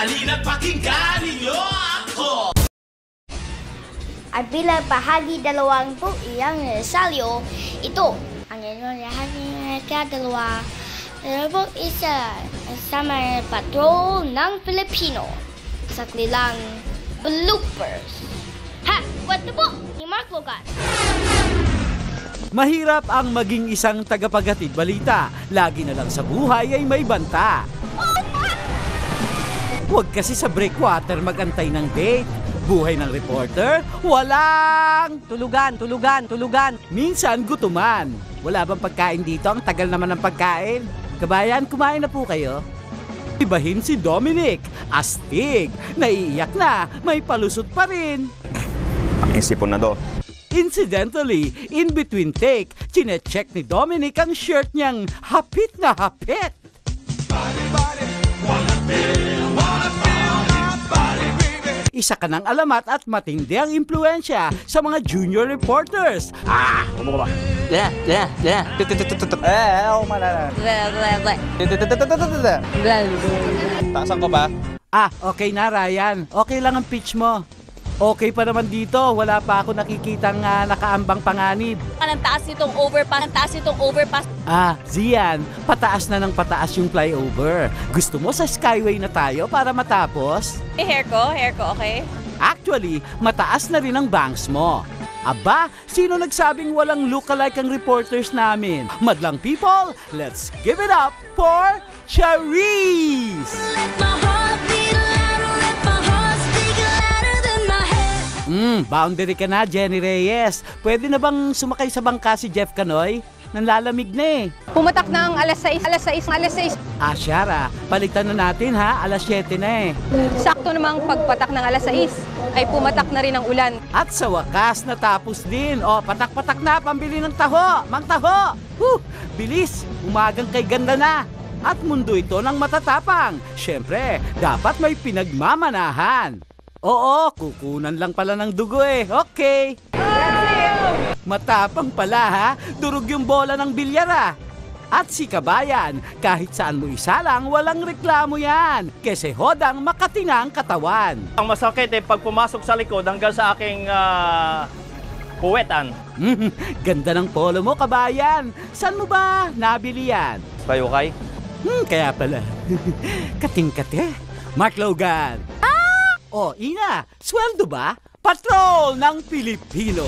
Halina't pakinggan ninyo ako! At bilang bahagi 20 iyang salyo, ito ang inyong kadalawa. Isa sa mga patrol ng Pilipino sa kanilang bloopers. Ha! Kwento po ni Mark Logan. Mahirap ang maging isang tagapaghatid balita. Lagi na lang sa buhay ay may banta. Huwag kasi sa breakwater magantay ng date. Buhay ng reporter, walang tulugan. Minsan gutuman. Wala bang pagkain dito? Ang tagal naman ng pagkain. Kabayan, kumain na po kayo? Ibahin si Dominic. Astig. Naiiyak na. May palusot pa rin. Ang isipon na do. Incidentally, in between take, chinecheck ni Dominic ang shirt niyang hapit na hapit. Isa ka ng alamat at matindi ang impluensya sa mga junior reporters. Bumaba. Taasan ko ba? Okay na Ryan. Okay lang ang pitch mo. Okay pa naman dito. Wala pa ako nakikitang nakaambang panganib. Ang taas nitong overpass. Zian, pataas na ng pataas yung flyover. Gusto mo sa Skyway na tayo para matapos? Hair ko, okay? Actually, mataas na rin ang banks mo. Aba, sino nagsabing walang lookalike ang reporters namin? Madlang people, let's give it up for Charisse! Boundary ka na, Jenny Reyes. Pwede na bang sumakay sa bangka si Jeff Canoy? Nanlalamig na eh. Pumatak na ang alas 6. Shara, palitan na natin ha, alas 7 na eh. Sakto namang pagpatak ng alas 6 ay pumatak na rin ang ulan. At sa wakas, natapos din. Patak-patak na, pambili ng taho. Mang taho! Bilis, umagang kay ganda na. At mundo ito ng matatapang. Siyempre, dapat may pinagmamanahan. Oo, kukunan lang pala ng dugo eh. Okay. Matapang pala ha, durog yung bola ng bilyara. At si Kabayan, kahit saan mo isalang, walang reklamo yan. Kasi hodang makatingang katawan. Ang masakit pag pumasok sa likod hanggang sa aking puwetan. Ganda ng polo mo, Kabayan. Saan mo ba nabili yan? Bayukay? Kaya pala. Kating-kate. Mark Logan. Ina, sweldo ba? Patrol ng Pilipino.